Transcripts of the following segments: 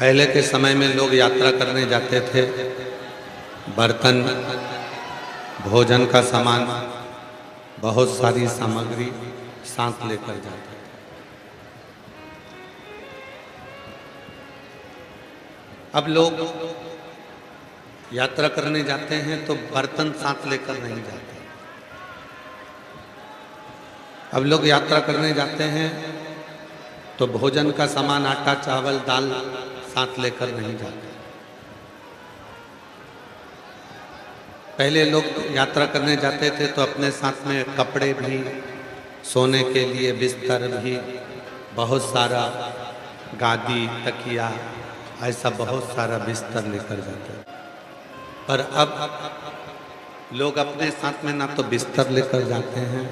पहले के समय में लोग यात्रा करने जाते थे, बर्तन, भोजन का सामान, बहुत सारी सामग्री साथ लेकर जाते थे। अब लोग यात्रा करने जाते हैं तो बर्तन साथ लेकर नहीं जाते। अब लोग यात्रा करने जाते हैं तो भोजन का सामान, आटा, चावल, दाल साथ लेकर नहीं जाते। पहले लोग यात्रा करने जाते थे तो अपने साथ में कपड़े भी, सोने के लिए बिस्तर भी, बहुत सारा गादी, तकिया, ऐसा बहुत सारा बिस्तर लेकर जाते थे। पर अब लोग अपने साथ में ना तो बिस्तर लेकर जाते हैं,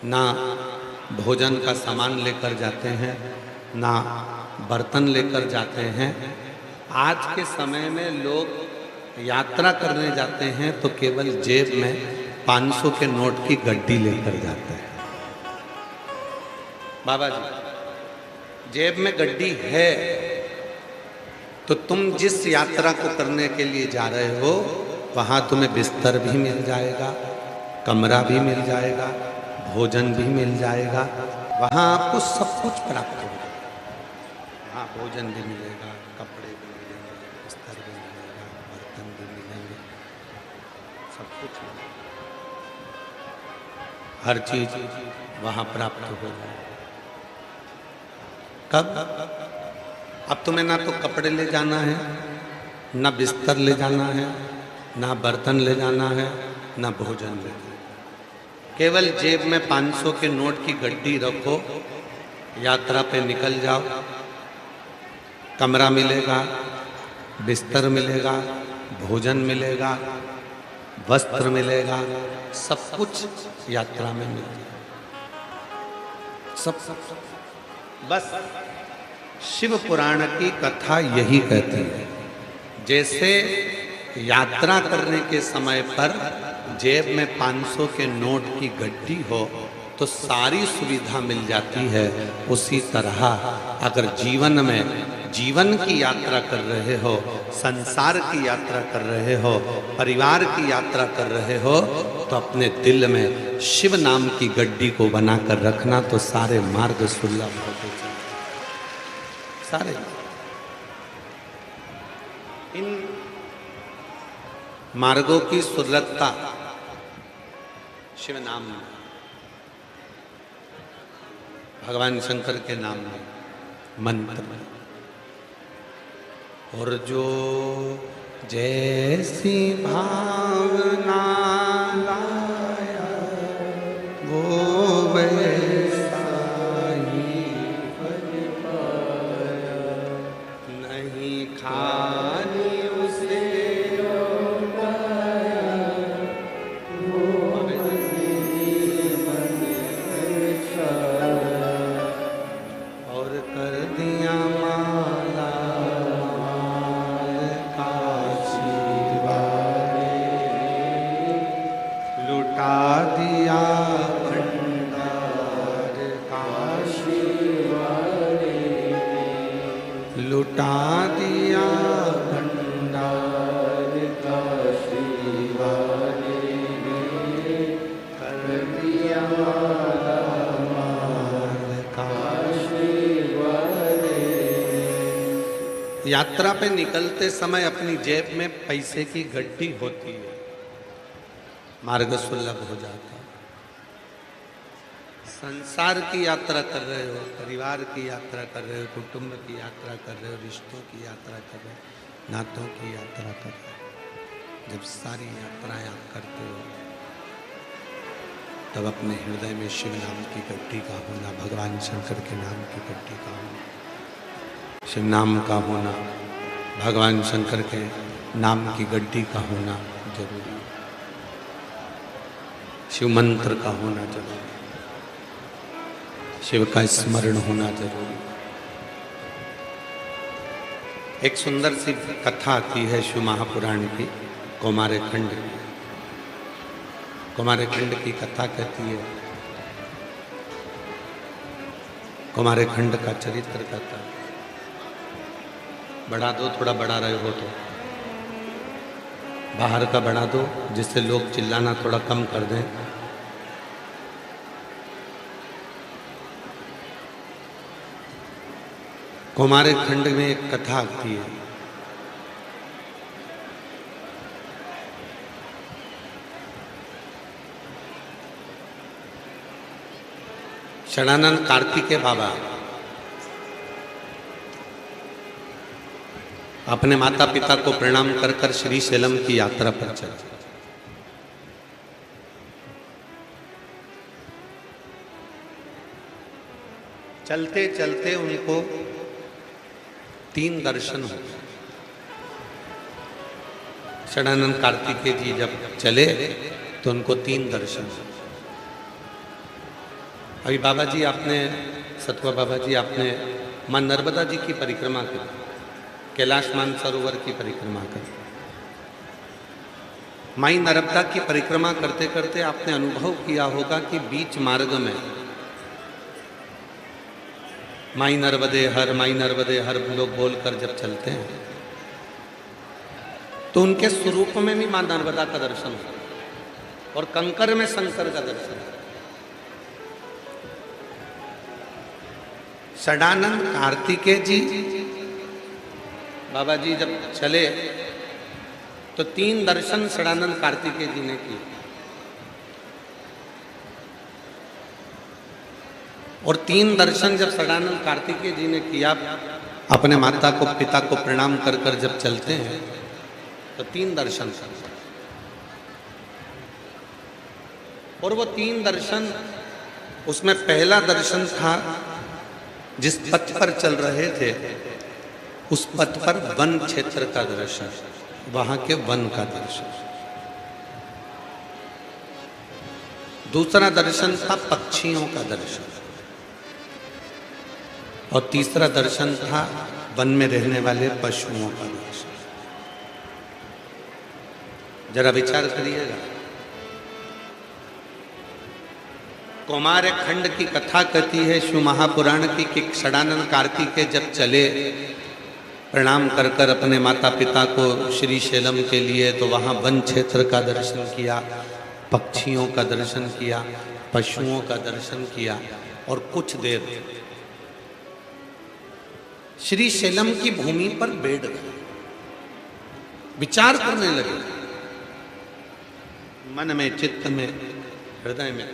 ना भोजन का सामान लेकर जाते हैं, ना बर्तन लेकर जाते हैं। आज के समय में लोग यात्रा करने जाते हैं तो केवल जेब में 500 के नोट की गड्डी लेकर जाते हैं। बाबा जी, जेब में गड्डी है तो तुम जिस यात्रा को करने के लिए जा रहे हो वहां तुम्हें बिस्तर भी मिल जाएगा, कमरा भी मिल जाएगा, भोजन भी मिल जाएगा, वहां आपको सब कुछ प्राप्त होगा। वहां भोजन भी मिलेगा, कपड़े भी मिलेंगे, बिस्तर भी मिलेगा, बर्तन भी मिलेंगे, सब कुछ मिलेगा, हर चीज वहां प्राप्त होगा। कब? अब तुम्हें ना तो कपड़े ले जाना है, ना बिस्तर ले जाना है, ना बर्तन ले जाना है, ना भोजन ले जाना है। केवल जेब में 500 के नोट की गड्डी रखो, यात्रा पे निकल जाओ, कमरा मिलेगा, बिस्तर मिलेगा, भोजन मिलेगा, वस्त्र मिलेगा, सब कुछ यात्रा में मिलेगा। सब बस शिव पुराण की कथा यही कहती है। जैसे यात्रा करने के समय पर जेब में 500 के नोट की गड्डी हो तो सारी सुविधा मिल जाती है, उसी तरह अगर जीवन में जीवन की यात्रा कर रहे हो, संसार की यात्रा कर रहे हो, परिवार की यात्रा कर रहे हो तो अपने दिल में शिव नाम की गड्डी को बनाकर रखना, तो सारे मार्ग सुलभ होते चले। सारे इन मार्गों की सुलभता शिव नाम में, भगवान शंकर के नाम में, मंत्र में। और जो जैसी भावना लाया वो वैसा ही फल पाया, नहीं खाली उसे लौटाया, वो और कर दिया माला लुटा दिया भंडार काशी वाले, लुटा दिया भंडार काशी वाले, कर दिया माल काशी वाले। यात्रा पे निकलते समय अपनी जेब में पैसे की गड्डी होती है, मार्ग सुलभ हो जाता है। संसार की यात्रा कर रहे हो, परिवार की यात्रा कर रहे हो, कुटुंब की यात्रा कर रहे हो, रिश्तों की यात्रा कर रहे हो, नातों की यात्रा कर रहे हो, जब सारी यात्राएं आप करते हो तब अपने हृदय में शिव नाम की गड्डी का होना, भगवान शंकर के नाम की गड्डी का होना, शिव नाम का होना, भगवान शंकर के नाम की गड्डी का होना जरूरी है। शिव मंत्र का होना जरूरी, शिव का स्मरण होना जरूरी। एक सुंदर सी कथा आती है शिव महापुराण की, कौमार खंड की। कौमार खंड की कथा कहती है, कौमार खंड का चरित्र कहता है। बढ़ा दो, थोड़ा बढ़ा रहे हो तो बाहर का बढ़ा दो, जिससे लोग चिल्लाना थोड़ा कम कर दें। कुमारे खंड में एक कथा आती है। षडानंद कार्तिकेय बाबा अपने माता पिता को प्रणाम कर कर श्रीशैलम की यात्रा पर चले। चलते चलते उनको 3 दर्शन हो। षडानंद कार्तिकेय जी जब चले तो उनको 3 दर्शन हो। अभी बाबा जी आपने, सतवा बाबा जी आपने मां नर्मदा जी की परिक्रमा की, कैलाश मानसरोवर की परिक्रमा कर। माई नर्मदा की परिक्रमा करते करते आपने अनुभव किया होगा कि बीच मार्ग में माई नर्मदे हर लोग बोलकर जब चलते हैं तो उनके स्वरूप में भी मां नर्मदा का दर्शन हो और कंकर में शंकर का दर्शन हो। षडानंद कार्तिकेय जी बाबा जी जब चले तो 3 दर्शन षडानंद कार्तिकेय जी ने किए और 3 दर्शन जब षडानंद कार्तिकेय जी ने किया, अपने माता को पिता को प्रणाम कर कर जब चलते हैं तो 3 दर्शन। और वो 3 दर्शन, उसमें पहला दर्शन था जिस पथ पर चल रहे थे उस पथ पर वन क्षेत्र का दर्शन, वहां के वन का दर्शन। दूसरा दर्शन था पक्षियों का दर्शन और तीसरा दर्शन था वन में रहने वाले पशुओं का दर्शन। जरा विचार करिएगा। कौमार खंड की कथा कहती है शिव महापुराण की कि षडानंद कार्तिकेय जब चले प्रणाम कर कर अपने माता पिता को श्रीशैलम के लिए, तो वहाँ वन क्षेत्र का दर्शन किया, पक्षियों का दर्शन किया, पशुओं का दर्शन किया और कुछ देर श्रीशैलम की भूमि पर बैठ गए, विचार करने लगे। मन में, चित्त में, हृदय में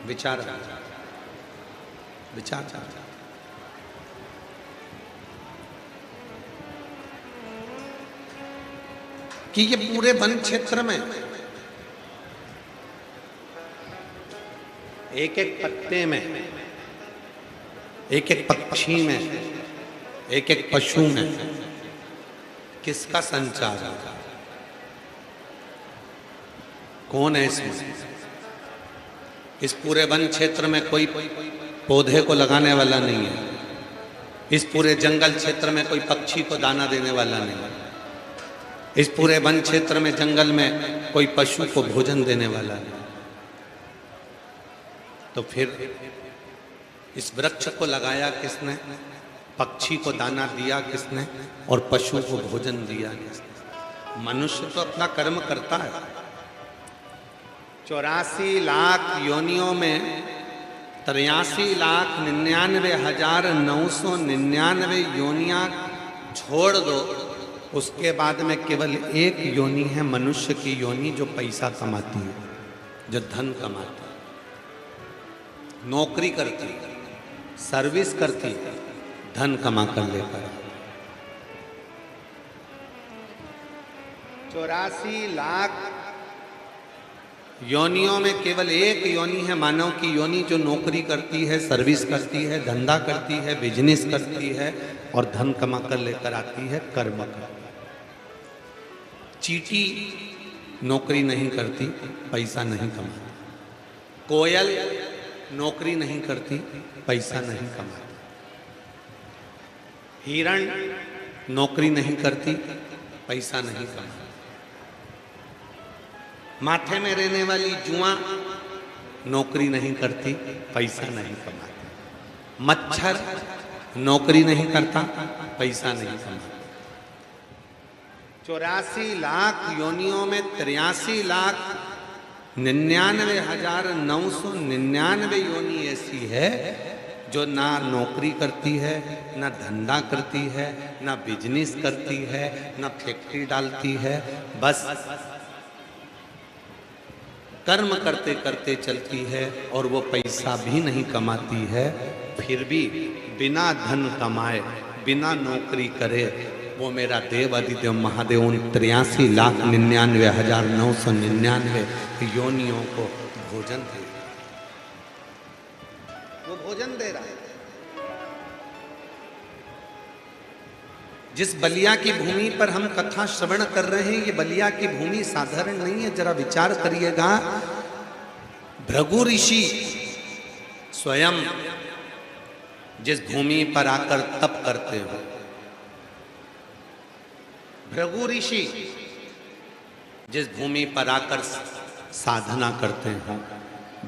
विचार कि ये पूरे वन क्षेत्र में एक एक पत्ते में, एक एक पक्षी में, एक एक पशु में किसका संचार है? कौन है इसमें? इस पूरे वन क्षेत्र में कोई पौधे को लगाने वाला नहीं है। इस पूरे जंगल क्षेत्र में कोई पक्षी को दाना देने वाला नहीं है। इस पूरे वन क्षेत्र में, जंगल में कोई पशु को भोजन देने वाला नहीं। तो फिर इस वृक्ष को लगाया किसने? पक्षी को दाना दिया किसने? और पशु को भोजन दिया किसने? मनुष्य तो अपना कर्म करता है। 84 लाख योनियों में 83,99,999 योनियां छोड़ दो, उसके बाद में केवल एक योनि है मनुष्य की योनि, जो पैसा कमाती है, जो धन कमाती है, नौकरी करती है, सर्विस करती है, धन कमा कर लेकर। 84 लाख योनियों में केवल एक योनि है मानव की योनि, जो नौकरी करती है, सर्विस करती है, धंधा करती है, बिजनेस करती है और धन कमा कर लेकर आती है, कर्म कर। चींटी नौकरी नहीं करती, पैसा नहीं कमाती। कोयल नौकरी नहीं करती, पैसा नहीं कमाती। हिरण नौकरी नहीं करती, पैसा नहीं कमाती। माथे में रहने वाली जुआ नौकरी नहीं करती, पैसा नहीं कमाती। मच्छर नौकरी नहीं करता, पैसा नहीं कमाता। 84 लाख योनियों में 83,99,999 योनि ऐसी है जो ना नौकरी करती है, ना धंधा करती है, ना बिजनेस करती है, ना फैक्ट्री डालती है, बस कर्म करते करते चलती है और वो पैसा भी नहीं कमाती है। फिर भी बिना धन कमाए, बिना नौकरी करे, वो मेरा देव आदिदेव महादेव उन 83,99,999 योनियों को भोजन दे, वो भोजन दे रहा है। जिस बलिया की भूमि पर हम कथा श्रवण कर रहे हैं, ये बलिया की भूमि साधारण नहीं है। जरा विचार करिएगा, भृगु ऋषि स्वयं जिस भूमि पर आकर तप करते हो, भृगु ऋषि जिस भूमि पर आकर साधना करते हो,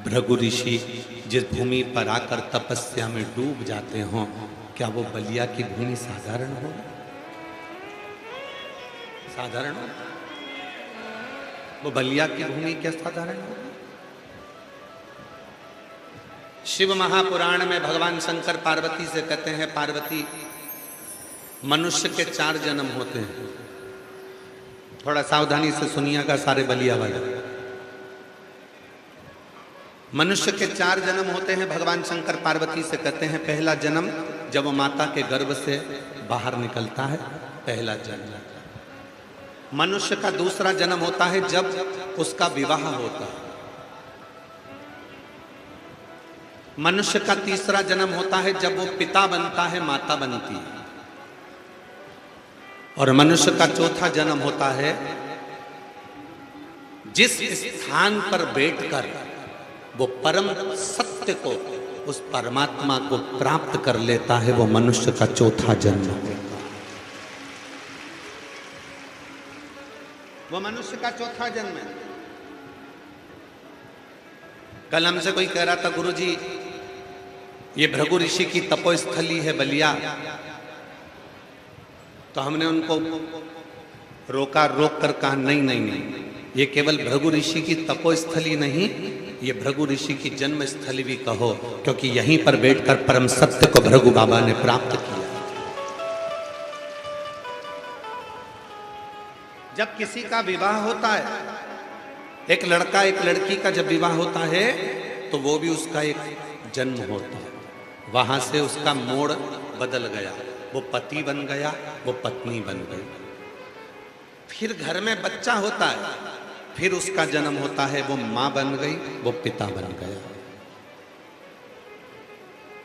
भृगु ऋषि जिस भूमि पर आकर तपस्या में डूब जाते हो, क्या वो बलिया की भूमि साधारण हो? साधारण हो? वो बलिया की भूमि क्या साधारण हो? शिव महापुराण में भगवान शंकर पार्वती से कहते हैं, पार्वती मनुष्य के 4 जन्म होते हैं। थोड़ा सावधानी से सुनिएगा सारे बलिया वाले। मनुष्य के 4 जन्म होते हैं। भगवान शंकर पार्वती से कहते हैं, पहला जन्म जब वो माता के गर्भ से बाहर निकलता है, पहला जन्म। मनुष्य का दूसरा जन्म होता है जब उसका विवाह होता है। मनुष्य का तीसरा जन्म होता है जब वो पिता बनता है, माता बनती है। और मनुष्य का चौथा जन्म होता है जिस स्थान पर बैठकर वो परम सत्य को, उस परमात्मा को प्राप्त कर लेता है, वो मनुष्य का चौथा जन्म होता है। वो मनुष्य का चौथा जन्म है। कल हमसे कोई कह रहा था, गुरुजी ये भृगु ऋषि की तपोस्थली है बलिया, तो हमने उनको रोक कर कहा, नहीं नहीं नहीं, ये केवल भृगु ऋषि की तपोस्थली नहीं, ये भृगु ऋषि की जन्म स्थली भी कहो, क्योंकि यहीं पर बैठकर परम सत्य को भृगु बाबा ने प्राप्त किया। जब किसी का विवाह होता है, एक लड़का एक लड़की का जब विवाह होता है, तो वो भी उसका एक जन्म होता है। वहां से उसका मोड़ बदल गया, वो पति बन गया, वो पत्नी बन गई। फिर घर में बच्चा होता है, फिर उसका जन्म होता है, वो मां बन गई, वो पिता बन गया।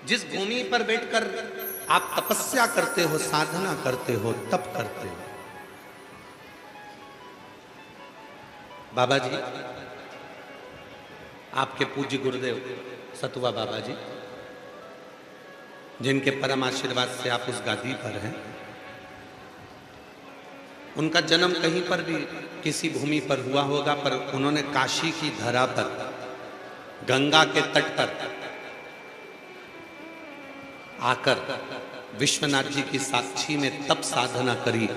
जिस भूमि पर बैठकर आप तपस्या करते हो, साधना करते हो, तप करते हो, बाबा जी, आपके पूज्य गुरुदेव सतुआ बाबा जी, जिनके परम आशीर्वाद से आप उस गादी पर हैं, उनका जन्म कहीं पर भी किसी भूमि पर हुआ होगा, पर उन्होंने काशी की धरा पर, गंगा के तट पर आकर विश्वनाथ जी की साक्षी में तप साधना करी।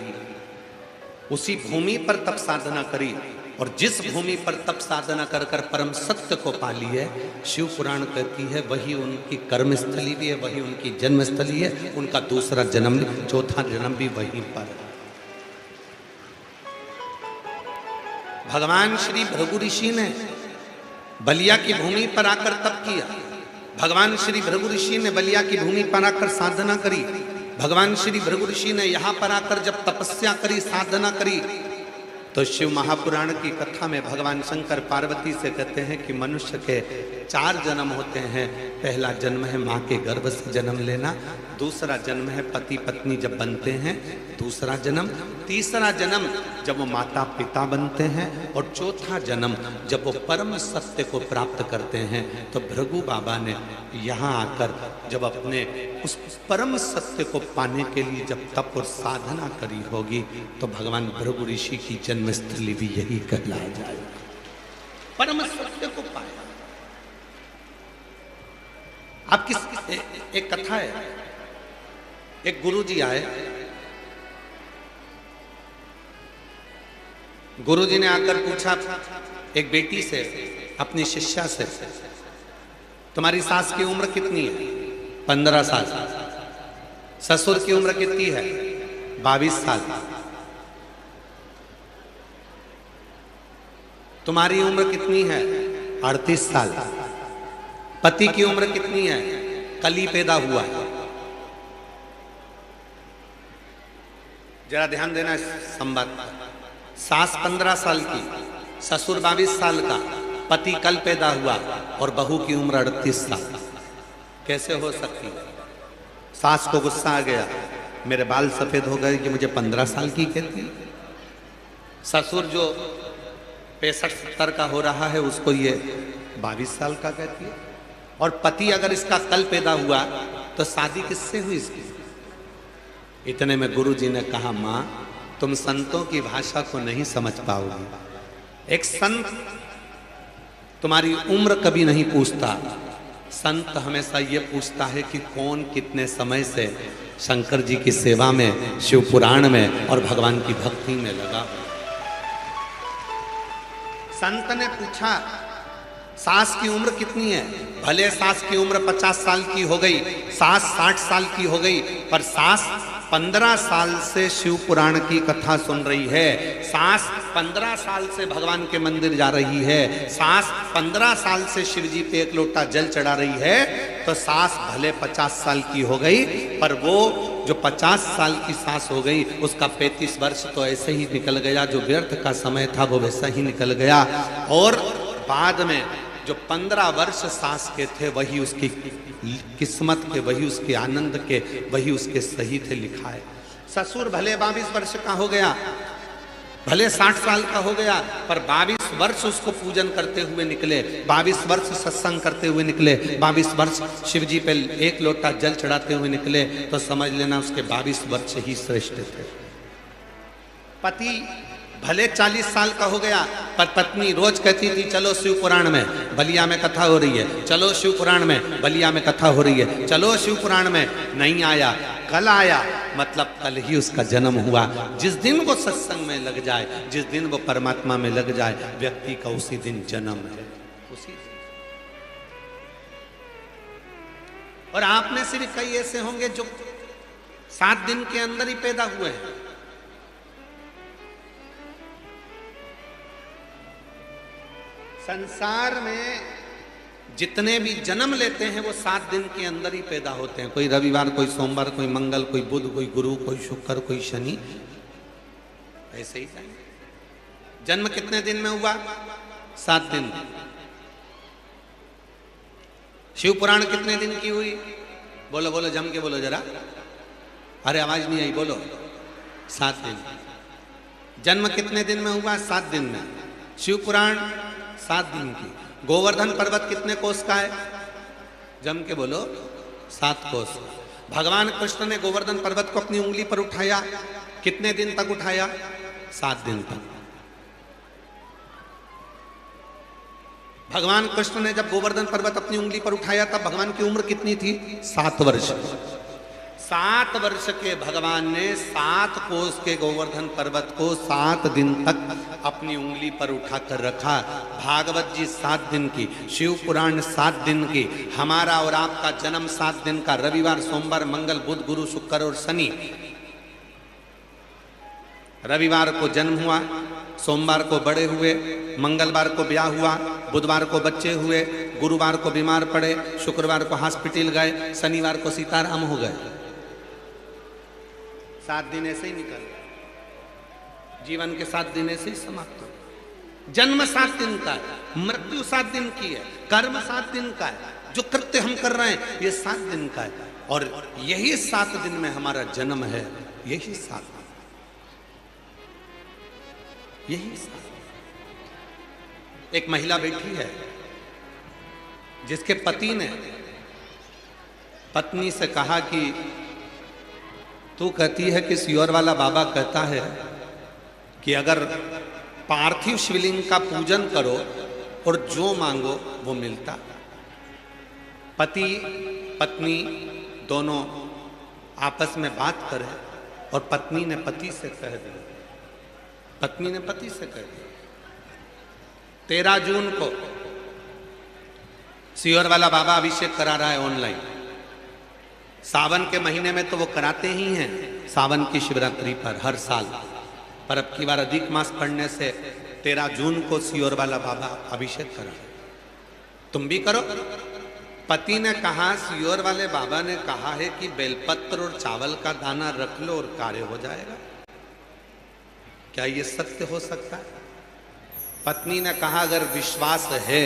उसी भूमि पर तप साधना करी, और जिस भूमि पर तप साधना कर कर परम सत्य को पा ली है, शिव पुराण कहती है वही उनकी कर्म स्थली भी है, वही उनकी जन्म स्थली है। उनका दूसरा जन्म, चौथा जन्म भी वहीं पर है। भगवान श्री भृगु ऋषि ने बलिया की भूमि पर आकर तप किया। भगवान श्री भृगु ऋषि ने बलिया की भूमि पर आकर साधना करी। भगवान श्री भृगु ऋषि ने यहाँ पर आकर जब तपस्या करी, साधना करी, तो शिव महापुराण की कथा में भगवान शंकर पार्वती से कहते हैं कि मनुष्य के 4 जन्म होते हैं। पहला जन्म है माँ के गर्भ से जन्म लेना, दूसरा जन्म है पति पत्नी जब बनते हैं, दूसरा जन्म, तीसरा जन्म जब वो माता पिता बनते हैं, और चौथा जन्म जब वो परम सत्य को प्राप्त करते हैं। तो भृगु बाबा ने यहाँ आकर जब अपने उस परम सत्य को पाने के लिए जब तप और साधना करी होगी, तो भगवान भृगु ऋषि की जन्मस्थली भी यही कहलाया जाएगा। परम सत्य को पाया। आप किस एक कथा है, एक गुरुजी आए, गुरुजी ने आकर पूछा एक बेटी से, अपनी शिष्या से, तुम्हारी सास की उम्र कितनी है? 15 साल। ससुर की उम्र कितनी है? 22 साल। तुम्हारी उम्र कितनी है? 38 साल। पति की उम्र कितनी है? कल ही पैदा हुआ है। जरा ध्यान देना इस संवाद पर। सास 15 साल की, ससुर 22 साल का, पति कल पैदा हुआ और बहू की उम्र 38 साल। कैसे हो सकती? सास को गुस्सा आ गया, मेरे बाल सफेद हो गए कि मुझे 15 साल की कहती। ससुर जो 65-70 का हो रहा है उसको ये 22 साल का कहती है। और पति अगर इसका कल पैदा हुआ तो शादी किससे हुई इसकी? इतने में गुरुजी ने कहा, मां तुम संतों की भाषा को नहीं समझ पाओगी। एक संत तुम्हारी उम्र कभी नहीं पूछता, संत हमेशा ये पूछता है कि कौन कितने समय से शंकर जी की सेवा में, शिव पुराण में और भगवान की भक्ति में लगा। संत ने पूछा सास की उम्र कितनी है? भले सास की उम्र 50 साल की हो गई, सास 60 साल की हो गई, पर सास 15 साल से शिव पुराण की कथा सुन रही है। सास 15 साल से भगवान के मंदिर जा रही है। सास 15 साल से शिव जी पे एक लोटा जल चढ़ा रही है। तो सास भले 50 साल की हो गई, पर वो जो 50 साल की सास हो गई उसका 35 वर्ष तो ऐसे ही निकल गया। जो व्यर्थ का समय था वो वैसा ही निकल गया। और बाद में जो 15 वर्ष सास के थे वही उसकी किस्मत के, वही उसके आनंद के, वही उसके सही थे लिखा है। ससुर भले 22 वर्ष का हो गया, भले 60 साल का हो गया, पर 22 वर्ष उसको पूजन करते हुए निकले, 22 वर्ष सत्संग करते हुए निकले, 22 वर्ष शिव जी पे एक लोटा जल चढ़ाते हुए निकले, तो समझ लेना उसके 22 वर्ष ही श्रेष्ठ थे। पति भले 40 साल का हो गया, पर पत्नी रोज कहती थी चलो शिव पुराण में, बलिया में कथा हो रही है, चलो शिव पुराण में, बलिया में कथा हो रही है, चलो शिव पुराण में। नहीं आया, कल आया, मतलब कल ही उसका जन्म हुआ। जिस दिन वो सत्संग में लग जाए, जिस दिन वो परमात्मा में लग जाए, व्यक्ति का उसी दिन जन्म है, उसी दिन। और आप में से भी कई ऐसे होंगे जो 7 दिन के अंदर ही पैदा हुए हैं। संसार में जितने भी जन्म लेते हैं वो 7 दिन के अंदर ही पैदा होते हैं। कोई रविवार, कोई सोमवार, कोई मंगल, कोई बुध, कोई गुरु, कोई शुक्र, कोई शनि, ऐसे ही जाएंगे। जन्म कितने दिन में हुआ? 7 दिन। शिव पुराण कितने दिन की हुई? बोलो बोलो, जम के बोलो जरा। अरे आवाज नहीं आई, बोलो। 7 दिन। जन्म कितने दिन में हुआ? 7 दिन में। शिव पुराण 7 दिन की। गोवर्धन पर्वत कितने कोस का है? जम के बोलो। 7 कोस। भगवान कृष्ण ने गोवर्धन पर्वत को अपनी उंगली पर उठाया, कितने दिन तक उठाया? 7 दिन तक। भगवान कृष्ण ने जब गोवर्धन पर्वत अपनी उंगली पर उठाया तब भगवान की उम्र कितनी थी? 7 वर्ष। 7 वर्ष के भगवान ने 7 कोस के गोवर्धन पर्वत को 7 दिन तक अपनी उंगली पर उठाकर रखा। भागवत जी 7 दिन की, शिव पुराण 7 दिन की, हमारा और आपका जन्म 7 दिन का, रविवार, सोमवार, मंगल, बुध, गुरु, शुक्र और शनि। रविवार को जन्म हुआ, सोमवार को बड़े हुए, मंगलवार को ब्याह हुआ, बुधवार को बच्चे हुए, गुरुवार को बीमार पड़े, शुक्रवार को हॉस्पिटल गए, शनिवार को सीताराम हो गए। 7 दिन ऐसे ही निकल गए। जीवन के 7 दिन ऐसे ही समाप्त हो। जन्म 7 दिन का है, मृत्यु 7 दिन की है, कर्म 7 दिन का है, जो कृत्य हम कर रहे हैं ये 7 दिन का है। और यही 7 दिन में हमारा जन्म है, यही 7, यही 7। एक महिला बैठी है जिसके पति ने पत्नी से कहा कि तू कहती है कि सियोर वाला बाबा कहता है कि अगर पार्थिव शिवलिंग का पूजन करो और जो मांगो वो मिलता। पति पत्नी दोनों आपस में बात करें और पत्नी ने पति से कह दिया, पत्नी ने पति से कह दिया 13 जून को सीहोर वाला बाबा अभिषेक करा रहा है ऑनलाइन। सावन के महीने में तो वो कराते ही हैं, सावन की शिवरात्रि पर हर साल, पर अब की बार अधिक मास पढ़ने से 13 जून को सीहोर वाला बाबा अभिषेक करा, तुम भी करो। पति ने कहा, सीहोर वाले बाबा ने कहा है कि बेलपत्र और चावल का दाना रख लो और कार्य हो जाएगा। क्या ये सत्य हो सकता है? पत्नी ने कहा, अगर विश्वास है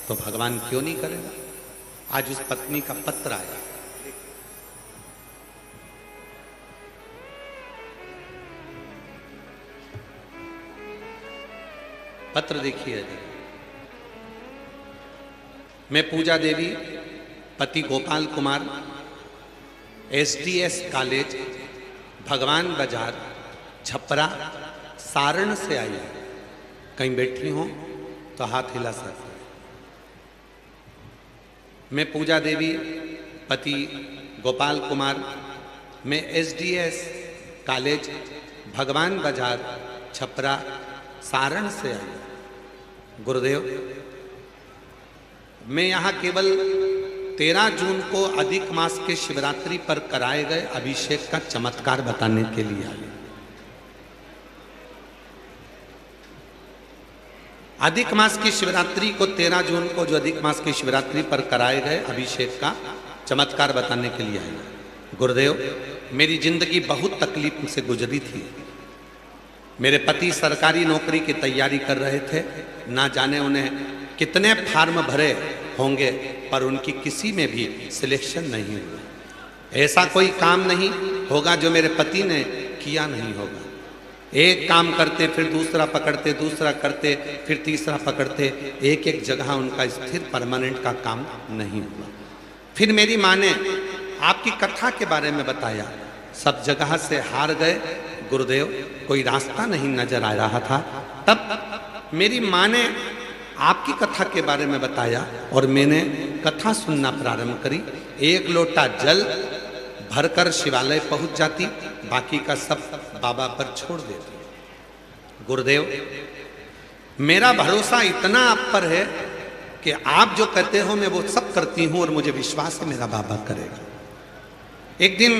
तो भगवान क्यों नहीं करेगा। आज उस पत्नी का पत्र आया, पत्र देखिए जी। मैं पूजा देवी, पति गोपाल कुमार, SDS कॉलेज, भगवान बाजार, छपरा, सारण से आई। कहीं बैठी हो तो हाथ हिला सकते। मैं पूजा देवी, पति गोपाल कुमार, मैं SDS कॉलेज, भगवान बाजार, छपरा, सारण से आई। गुरुदेव, मैं यहाँ केवल 13 जून को अधिक मास के शिवरात्रि पर कराए गए अभिषेक का चमत्कार बताने के लिए आई। अधिक मास की शिवरात्रि को 13 जून को जो अधिक मास की शिवरात्रि पर कराए गए अभिषेक का चमत्कार बताने के लिए आई। गुरुदेव, मेरी जिंदगी बहुत तकलीफ से गुजरी थी। मेरे पति सरकारी नौकरी की तैयारी कर रहे थे, ना जाने उन्हें कितने फार्म भरे होंगे, पर उनकी किसी में भी सिलेक्शन नहीं हुआ। ऐसा कोई काम नहीं होगा जो मेरे पति ने किया नहीं होगा। एक काम करते, फिर दूसरा पकड़ते, दूसरा करते, फिर तीसरा पकड़ते, एक एक जगह उनका स्थिर परमानेंट का काम नहीं हुआ। फिर मेरी माँ ने आपकी कथा के बारे में बताया, सब जगह से हार गए। गुरुदेव, कोई रास्ता नहीं नजर आ रहा था। तब मेरी माँ ने आपकी कथा के बारे में बताया और मैंने कथा सुनना प्रारंभ करी। एक लोटा जल भरकर शिवालय पहुंच जाती, बाकी का सब बाबा पर छोड़ देती। गुरुदेव, मेरा भरोसा इतना आप पर है कि आप जो कहते हो मैं वो सब करती हूं और मुझे विश्वास है मेरा बाबा करेगा। एक दिन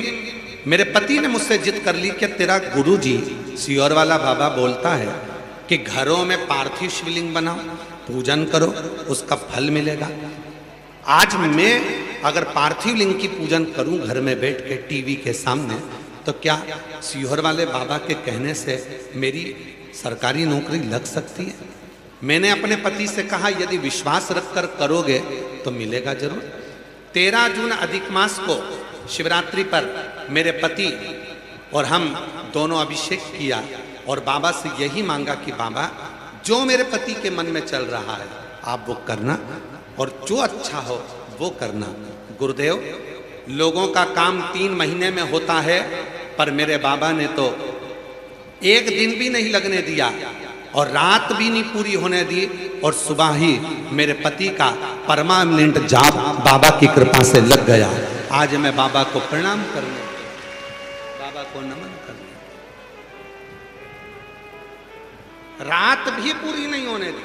मेरे पति ने मुझसे जिद कर ली कि तेरा गुरुजी सीहोर वाला बाबा बोलता है कि घरों में पार्थिव शिवलिंग बनाओ, पूजन करो, उसका फल मिलेगा। आज मैं अगर पार्थिव लिंग की पूजन करूं घर में बैठ के टीवी के सामने, तो क्या सीहोर वाले बाबा के कहने से मेरी सरकारी नौकरी लग सकती है? मैंने अपने पति से कहा, यदि विश्वास रखकर करोगे तो मिलेगा जरूर। 13 जून अधिक मास को शिवरात्रि पर मेरे पति और हम दोनों अभिषेक किया और बाबा से यही मांगा कि बाबा, जो मेरे पति के मन में चल रहा है आप वो करना और जो अच्छा हो वो करना। गुरुदेव, लोगों का काम 3 महीने में होता है, पर मेरे बाबा ने तो एक दिन भी नहीं लगने दिया और रात भी नहीं पूरी होने दी, और सुबह ही मेरे पति का परमानेंट जॉब बाबा की कृपा से लग गया। आज मैं बाबा को प्रणाम करने, बाबा को नमन करने, रात भी पूरी नहीं होने दी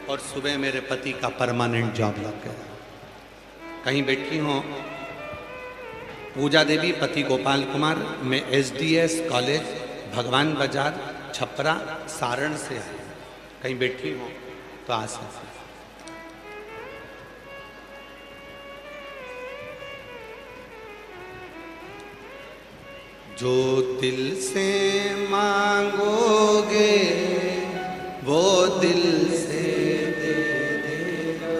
और सुबह मेरे पति का परमानेंट जॉब लग गया। कहीं बैठी हो पूजा देवी, पति गोपाल कुमार, मैं SDS कॉलेज, भगवान बाजार, छपरा, सारण से आई। कहीं बैठी हो तो आ सकते। जो दिल से मांगोगे वो दिल से दे देगा,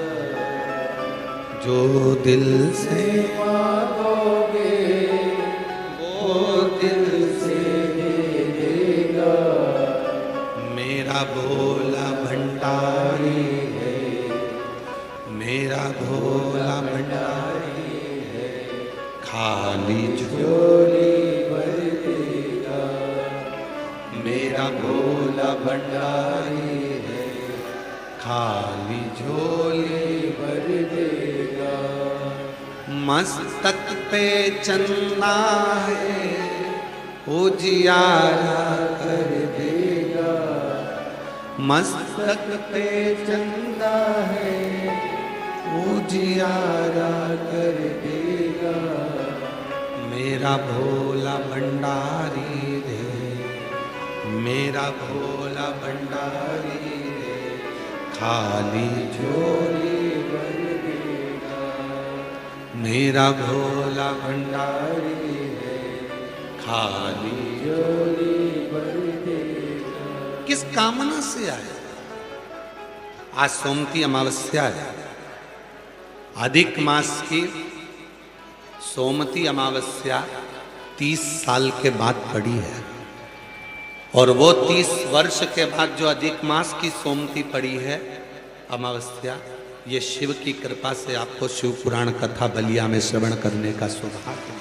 जो दिल से मांगोगे वो दिल से दे देगा। मेरा भोला भंडारी है, मेरा भोला भंडारी है, खाली झोली मेरा भोला भंडारी है, खाली झोली भर देगा। मस्तक पे चंदा है उजियारा कर देगा, मस्तक पे चंदा है उजियारा कर देगा, मेरा भोला भंडारी रे, मेरा भोला भंडारी रे, खाली झोली भर देगा, मेरा भोला भंडारी रे, खाली झोली भर देगा। किस कामना से आए? आज सोमती अमावस्या है, अधिक मास की सोमती अमावस्या 30 साल के बाद पड़ी है, और वो 30 वर्ष के बाद जो अधिक मास की सोमती पड़ी है अमावस्या, ये शिव की कृपा से आपको शिव पुराण कथा बलिया में श्रवण करने का सौभाग्य,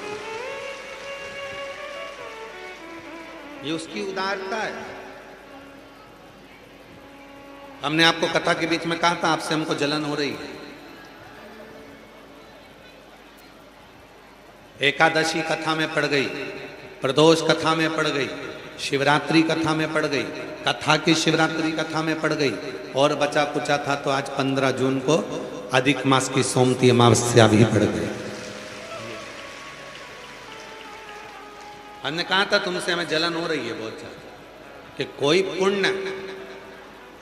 ये उसकी उदारता है। हमने आपको कथा के बीच में कहा था आपसे हमको जलन हो रही है, एकादशी कथा में पड़ गई, प्रदोष कथा में पड़ गई, शिवरात्रि कथा में पड़ गई, कथा की शिवरात्रि कथा में पड़ गई, और बचा कुचा था तो आज 15 जून को अधिक मास की सोमती अमावस्या भी पड़ गई। हमने कहा था तुमसे हमें जलन हो रही है बहुत ज्यादा कि कोई पुण्य,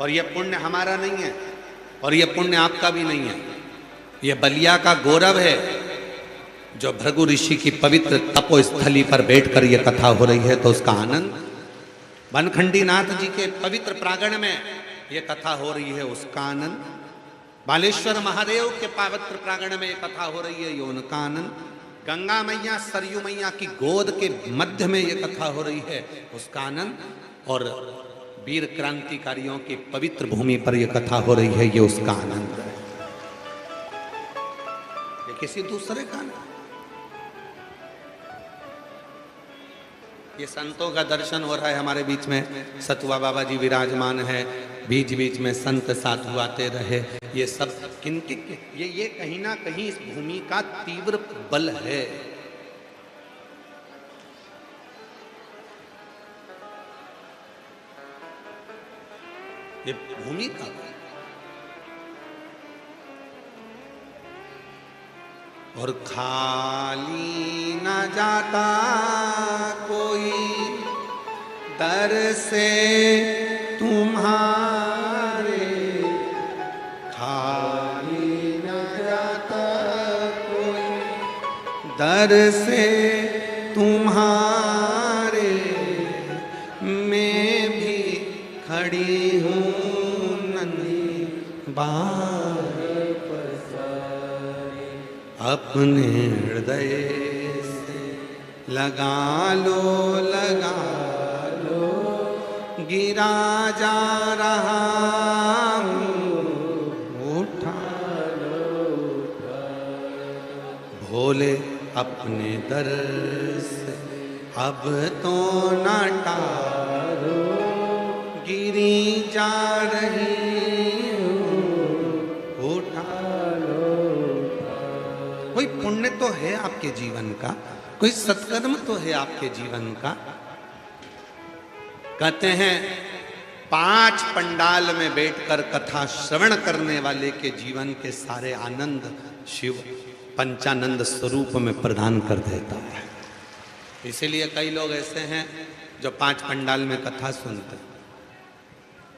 और ये पुण्य हमारा नहीं है और ये पुण्य आपका भी नहीं है, ये बलिया का गौरव है जो भृगु ऋषि की पवित्र तपोस्थली पर बैठकर यह कथा हो रही है, तो उसका आनंद, बनखंडी नाथ जी के पवित्र प्रांगण में यह कथा हो रही है उसका आनंद, बालेश्वर महादेव के पवित्र प्रांगण में यह कथा हो रही है ये उनका आनंद, गंगा मैया सरयू मैया की गोद के मध्य में यह कथा हो रही है उसका आनंद, और वीर क्रांतिकारियों की पवित्र भूमि पर यह कथा हो रही है ये उसका आनंद है, ये किसी दूसरे का नहीं। ये संतों का दर्शन हो रहा है हमारे बीच में, सतुआ बाबा जी विराजमान है, बीच बीच में संत साधु आते रहे, ये सब किनके, ये कहीं ना कहीं इस भूमि का तीव्र बल है। ये भूमि का और खाली न जाता कोई दर से तुम्हारे, खाली न जाता कोई दर से तुम्हारे, मैं भी खड़ी हूँ नन्ही बार अपने हृदय से लगा लो गिरा जा रहा हूँ, उठा लो भोले अपने दर से अब तो न टारो, गिरी जा रही हूँ, उठा लो। कोई पुण्य तो है आपके जीवन का, कोई सत्कर्म तो है आपके जीवन का। कहते हैं 5 पंडाल में बैठकर कथा श्रवण करने वाले के जीवन के सारे आनंद शिव पंचानंद स्वरूप में प्रदान कर देता है। इसीलिए कई लोग ऐसे हैं जो 5 पंडाल में कथा सुनते हैं।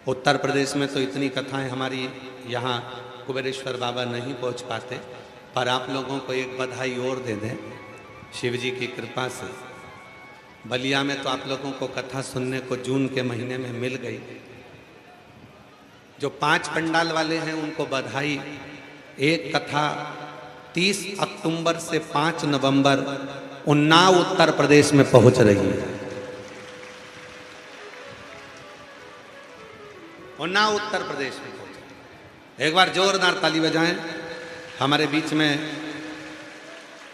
उत्तर प्रदेश में तो इतनी कथाएं हमारी यहाँ कुबेरेश्वर बाबा नहीं पहुँच पाते, पर आप लोगों को एक बधाई और दे दें शिव जी की कृपा से। बलिया में तो आप लोगों को कथा सुनने को जून के महीने में मिल गई। जो 5 पंडाल वाले हैं उनको बधाई। एक कथा 30 अक्टूबर से 5 नवंबर उन्नाव उत्तर प्रदेश में पहुंच रही है। उन्नाव उत्तर प्रदेश में पहुंच, एक बार जोरदार ताली बजाएं। हमारे बीच में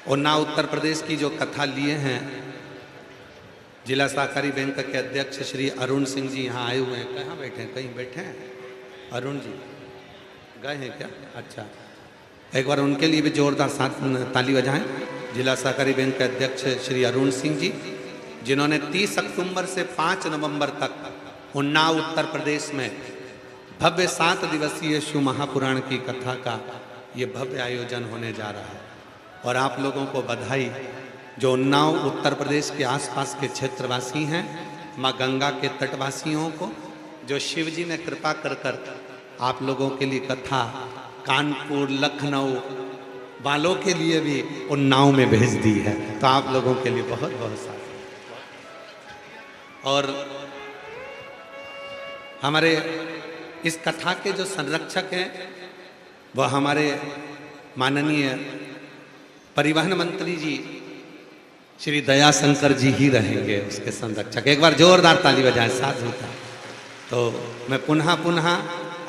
उन्नाव उत्तर प्रदेश की जो कथा लिए हैं जिला सहकारी बैंक के अध्यक्ष श्री अरुण सिंह जी यहाँ आए हुए हैं। कहाँ बैठे हैं? कहीं बैठे हैं? अरुण जी गए हैं क्या? अच्छा, एक बार उनके लिए भी जोरदार साथ ताली बजाएं। जिला सहकारी बैंक के अध्यक्ष श्री अरुण सिंह जी, जिन्होंने 30 अक्टूबर से 5 नवंबर तक उन्नाव उत्तर प्रदेश में भव्य 7 दिवसीय शिव महापुराण की कथा का ये भव्य आयोजन होने जा रहा है। और आप लोगों को बधाई, जो उन्नाव उत्तर प्रदेश के आसपास के क्षेत्रवासी हैं, माँ गंगा के तटवासियों को, जो शिव जी ने कृपा कर कर आप लोगों के लिए कथा कानपुर लखनऊ वालों के लिए भी उन्नाव में भेज दी है, तो आप लोगों के लिए बहुत बहुत सारा। और हमारे इस कथा के जो संरक्षक हैं वह हमारे माननीय परिवहन मंत्री जी श्री दयाशंकर जी ही रहेंगे उसके संरक्षक। एक बार जोरदार ताली बजाएं साधु का। तो मैं पुनः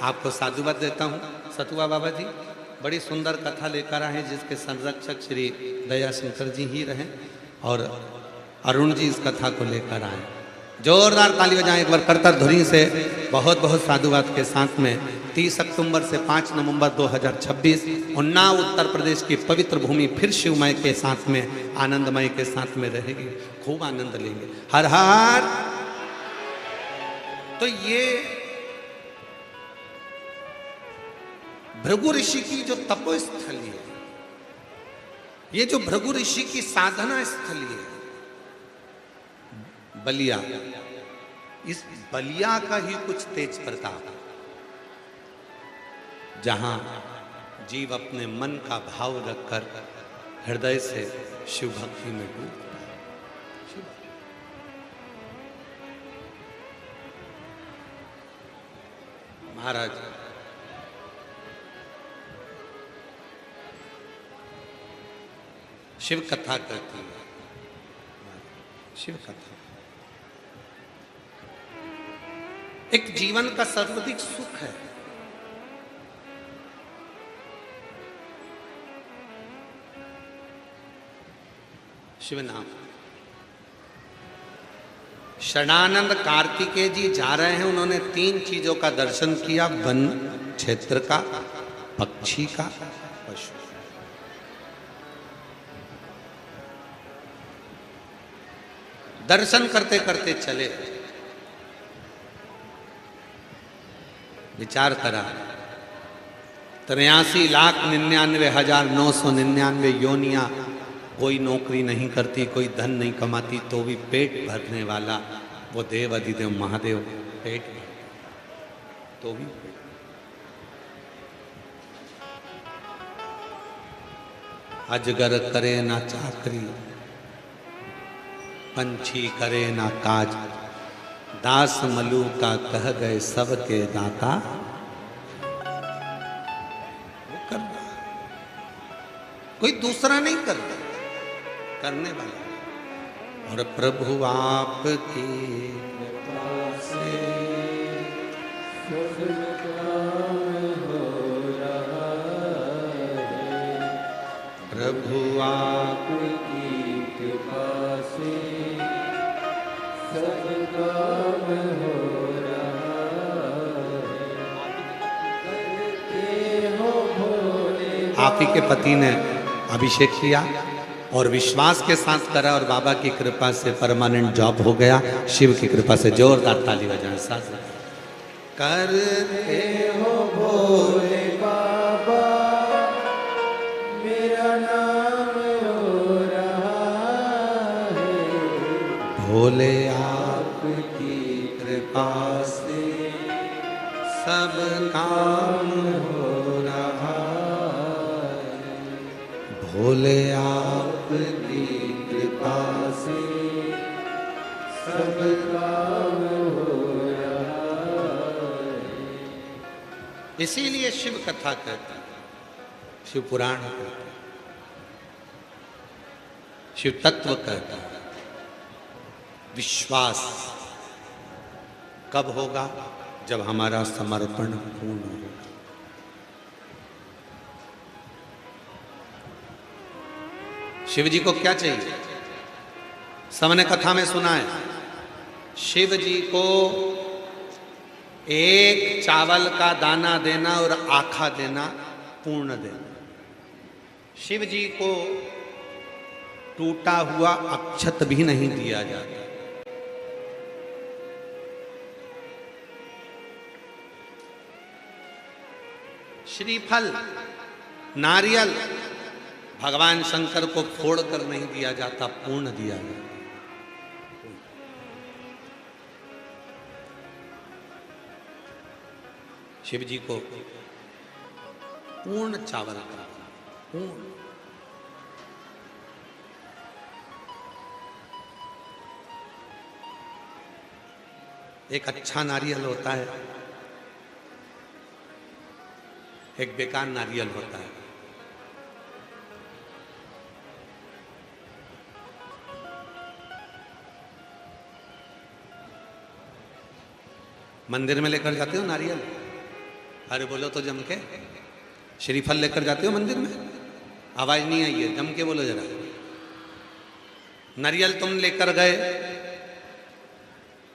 आपको साधुवाद देता हूँ। सतुआ बाबा जी बड़ी सुंदर कथा लेकर आए जिसके संरक्षक श्री दयाशंकर जी ही रहे और अरुण जी इस कथा को लेकर आए। जोरदार ताली बजाएं एक बार करतर ध्वनि से। बहुत बहुत साधुवाद के साथ में 30 अक्टूबर से 5 नवंबर 2026 उन्नाव उत्तर प्रदेश की पवित्र भूमि फिर शिवमय के साथ में, आनंदमय के साथ में रहेगी। खूब आनंद लेंगे। हर हर। तो ये भृगु ऋषि की जो तपोस्थली है, ये जो भृगु ऋषि की साधना स्थली है बलिया, इस बलिया का ही कुछ तेज प्रताप, जहां जीव अपने मन का भाव रखकर हृदय से शिव भक्ति में डूबता है। महाराज शिव कथा करती है। शिव कथा एक जीवन का सर्वाधिक सुख है। शिव नाम। शरणानंद कार्तिकेय जी जा रहे हैं, उन्होंने 3 चीजों का दर्शन किया, वन क्षेत्र का, पक्षी का, पशु। दर्शन करते करते चले, विचार करा 83,99,999 योनियां, कोई नौकरी नहीं करती, कोई धन नहीं कमाती, तो भी पेट भरने वाला वो देव अधिदेव महादेव पेट भर, तो भी अजगर करे ना चाकरी, पंछी करे ना काज, दास मलू का कह गए सबके दाता। वो कर रहा, कोई दूसरा नहीं कर रहा, करने वाला। और प्रभु आपकी कृपा से सब काम हो रहा है। प्रभु आपकी कृपा से सब काम हो रहा है। आप ही के पति ने अभिषेक किया और विश्वास के साथ करा और बाबा की कृपा से परमानेंट जॉब हो गया। शिव की कृपा से जोरदार ताली बजाएं साथ। करते हो भोले बाबा मेरा नाम हो रहा है। भोले आपकी कृपा से सब काम हो रहा है। भोले आपकी कृपा से सब काम हो रहा है। इसीलिए शिव कथा कहते हैं, शिव पुराण कहते हैं, शिव तत्व कहते हैं। विश्वास कब होगा? जब हमारा समर्पण पूर्ण होगा। शिव जी को क्या चाहिए? सबने कथा में सुना है, शिव जी को एक चावल का दाना देना और आखा देना, पूर्ण देना। शिव जी को टूटा हुआ अक्षत भी नहीं दिया जाता। श्रीफल, नारियल भगवान शंकर को फोड़कर नहीं दिया जाता, पूर्ण दिया जाता। शिव जी को पूर्ण चावल का, पूर्ण। एक अच्छा नारियल होता है, एक बेकार नारियल होता है। मंदिर में लेकर जाते हो नारियल? अरे बोलो तो जम के। श्रीफल लेकर जाते हो मंदिर में? आवाज नहीं आई है, जम के बोलो जरा। नारियल तुम लेकर गए,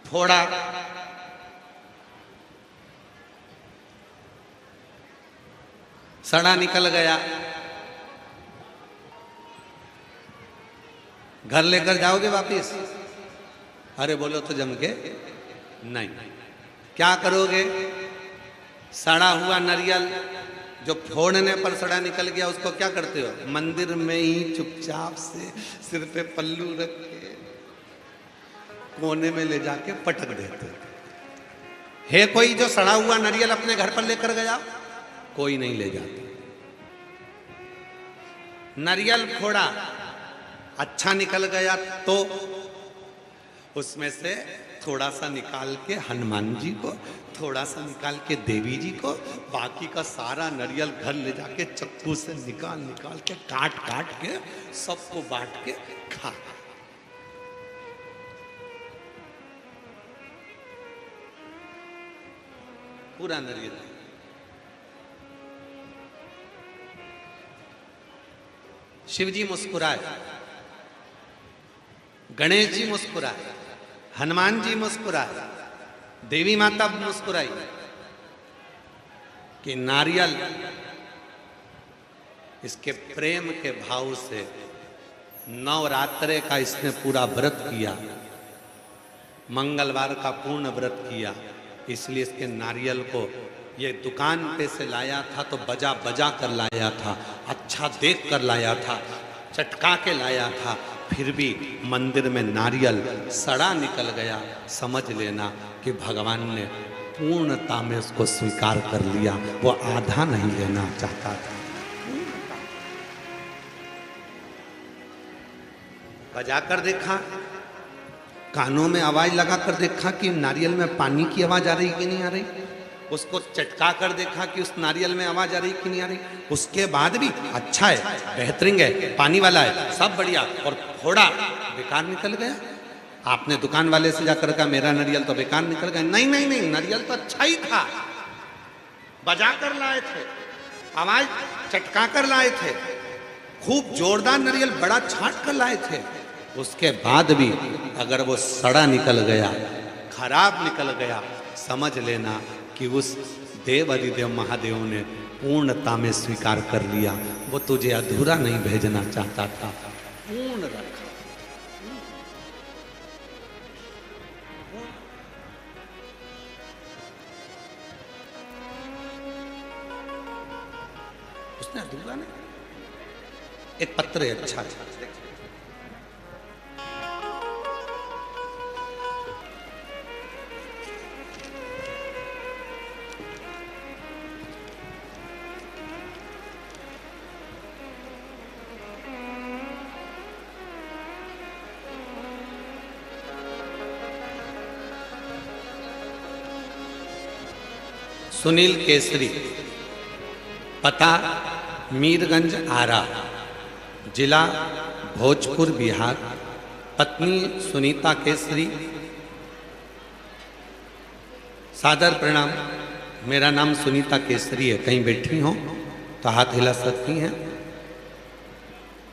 फोड़ा, सड़ा निकल गया, घर लेकर जाओगे वापिस? अरे बोलो तो जम के नहीं। क्या करोगे? सड़ा हुआ नारियल जो फोड़ने पर सड़ा निकल गया, उसको क्या करते हो? मंदिर में ही चुपचाप से सिर पे पल्लू रख के कोने में ले जाके पटक देते। है कोई जो सड़ा हुआ नारियल अपने घर पर लेकर गया? कोई नहीं ले जाता। नारियल फोड़ा, अच्छा निकल गया तो उसमें से थोड़ा सा निकाल के हनुमान जी को, थोड़ा सा निकाल के देवी जी को, बाकी का सारा नारियल घर ले जाके चक्कू से निकाल निकाल के काट काट के सबको बांट के खा। पूरा नारियल। शिव जी मुस्कुराए, गणेश जी मुस्कुराए, हनुमान जी मुस्कुराए, देवी माता मुस्कुराई कि नारियल इसके प्रेम के भाव से नवरात्रे का इसने पूरा व्रत किया, मंगलवार का पूर्ण व्रत किया, इसलिए इसके नारियल को ये दुकान पे से लाया था तो बजा बजा कर लाया था, अच्छा देख कर लाया था, चटका के लाया था, फिर भी मंदिर में नारियल सड़ा निकल गया। समझ लेना कि भगवान ने पूर्णता में उसको स्वीकार कर लिया, वो आधा नहीं लेना चाहता था। बजा कर देखा, कानों में आवाज लगा कर देखा कि नारियल में पानी की आवाज आ रही कि नहीं आ रही, उसको चटका कर देखा कि उस नारियल में आवाज आ रही कि नहीं आ रही, उसके बाद भी अच्छा है, बेहतरीन है, पानी वाला है, सब बढ़िया, और फोड़ा बेकार निकल गया। आपने दुकान वाले से जाकर कहा मेरा नारियल तो बेकार निकल गया? नहीं नहीं नहीं, नारियल तो अच्छा ही था, बजा कर लाए थे, आवाज चटका कर लाए थे, खूब जोरदार नारियल बड़ा छाट कर लाए थे, उसके बाद भी अगर वो सड़ा निकल गया, खराब निकल गया, समझ लेना कि उस देव अधिदेव महादेव ने पूर्णता में स्वीकार कर लिया, वो तुझे अधूरा नहीं भेजना चाहता था, पूर्ण रखा। उसने अधूरा नहीं। एक पत्र है, अच्छा है, सुनील केसरी, पता मीरगंज आरा, जिला भोजपुर बिहार, पत्नी सुनीता केसरी। सादर प्रणाम, मेरा नाम सुनीता केसरी है, कहीं बैठी हो तो हाथ हिला सकती हैं।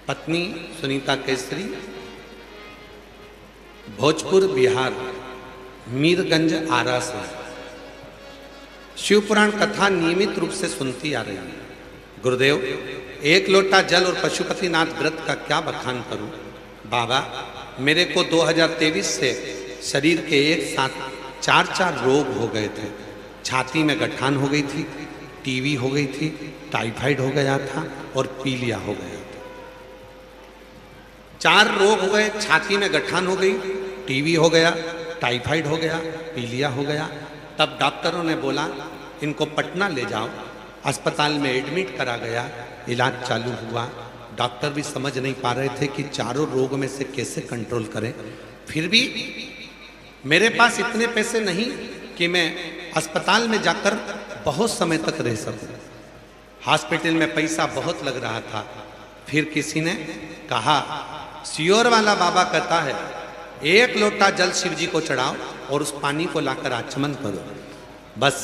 पत्नी सुनीता केसरी, भोजपुर बिहार, मीरगंज आरा से शिव पुराण कथा नियमित रूप से सुनती आ रही है। गुरुदेव एक लोटा जल और पशुपतिनाथ व्रत का क्या बखान करूं। बाबा, मेरे को 2023 से शरीर के एक साथ 4 रोग हो गए थे। छाती में गठान हो गई थी, टीबी हो गई थी, टाइफाइड हो गया था और पीलिया हो गया था। 4 रोग हो गए, छाती में गठान हो गई, टीबी हो गया, टाइफाइड हो गया, पीलिया हो गया। तब डॉक्टरों ने बोला इनको पटना ले जाओ। अस्पताल में एडमिट करा गया, इलाज चालू हुआ। डॉक्टर भी समझ नहीं पा रहे थे कि चारों रोग में से कैसे कंट्रोल करें। फिर भी मेरे पास इतने पैसे नहीं कि मैं अस्पताल में जाकर बहुत समय तक रह सकूं। हॉस्पिटल में पैसा बहुत लग रहा था। फिर किसी ने कहा, सियोर वाला बाबा कहता है एक लोटा जल शिव जी को चढ़ाओ और उस पानी को लाकर आचमन करो। बस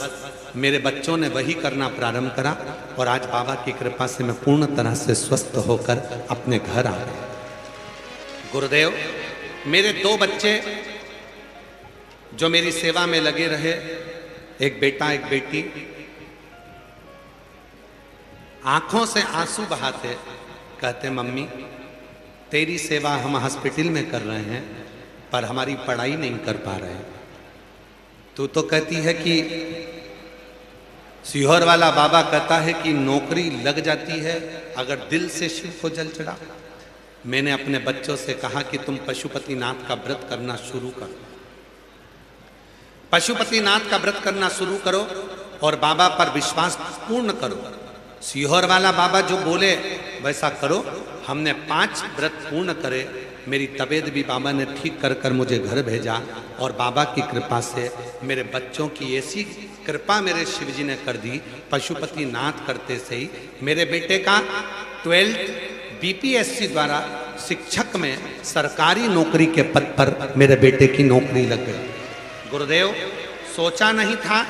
मेरे बच्चों ने वही करना प्रारंभ करा और आज बाबा की कृपा से मैं पूर्ण तरह से स्वस्थ होकर अपने घर आ गया। गुरुदेव, मेरे 2 बच्चे जो मेरी सेवा में लगे रहे, एक बेटा एक बेटी, आंखों से आंसू बहाते कहते मम्मी तेरी सेवा हम हॉस्पिटल में कर रहे हैं पर हमारी पढ़ाई नहीं कर पा रहे। तू तो कहती है कि सीहोर वाला बाबा कहता है कि नौकरी लग जाती है अगर दिल से शिव को जल चढ़ा। मैंने अपने बच्चों से कहा कि तुम पशुपतिनाथ का व्रत करना शुरू करो, पशुपतिनाथ का व्रत करना शुरू करो और बाबा पर विश्वास पूर्ण करो। सीहोर वाला बाबा जो बोले वैसा करो। हमने 5 व्रत पूर्ण करे। मेरी तबीयत भी बाबा ने ठीक कर कर मुझे घर भेजा और बाबा की कृपा से मेरे बच्चों की ऐसी कृपा मेरे शिव जी ने कर दी। पशुपतिनाथ करते से ही मेरे बेटे का 12th बीपीएससी द्वारा शिक्षक में सरकारी नौकरी के पद पर मेरे बेटे की नौकरी लग गई। गुरुदेव, सोचा नहीं था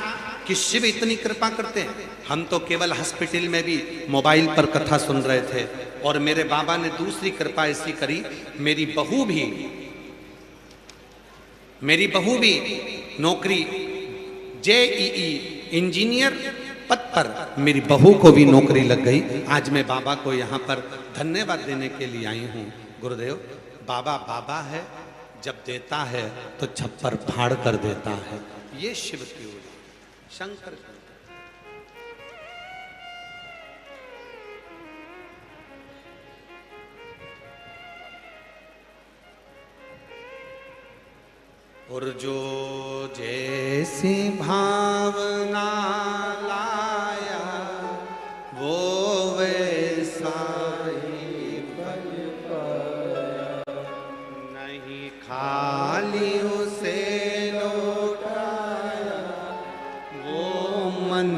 कि शिव इतनी कृपा करते हैं। हम तो केवल हॉस्पिटल में भी मोबाइल पर कथा सुन रहे थे और मेरे बाबा ने दूसरी कृपा ऐसी करी, मेरी बहू भी नौकरी जेईई इंजीनियर पद पर मेरी बहू को भी नौकरी लग गई। आज मैं बाबा को यहाँ पर धन्यवाद देने के लिए आई हूँ। गुरुदेव, बाबा बाबा है, जब देता है तो छप्पर फाड़ कर देता है। ये शिव की ओर शंकर की। और जो जैसी भावना लाया वो वैसा ही फल पाया। नहीं खाली उसे लौटाया वो मन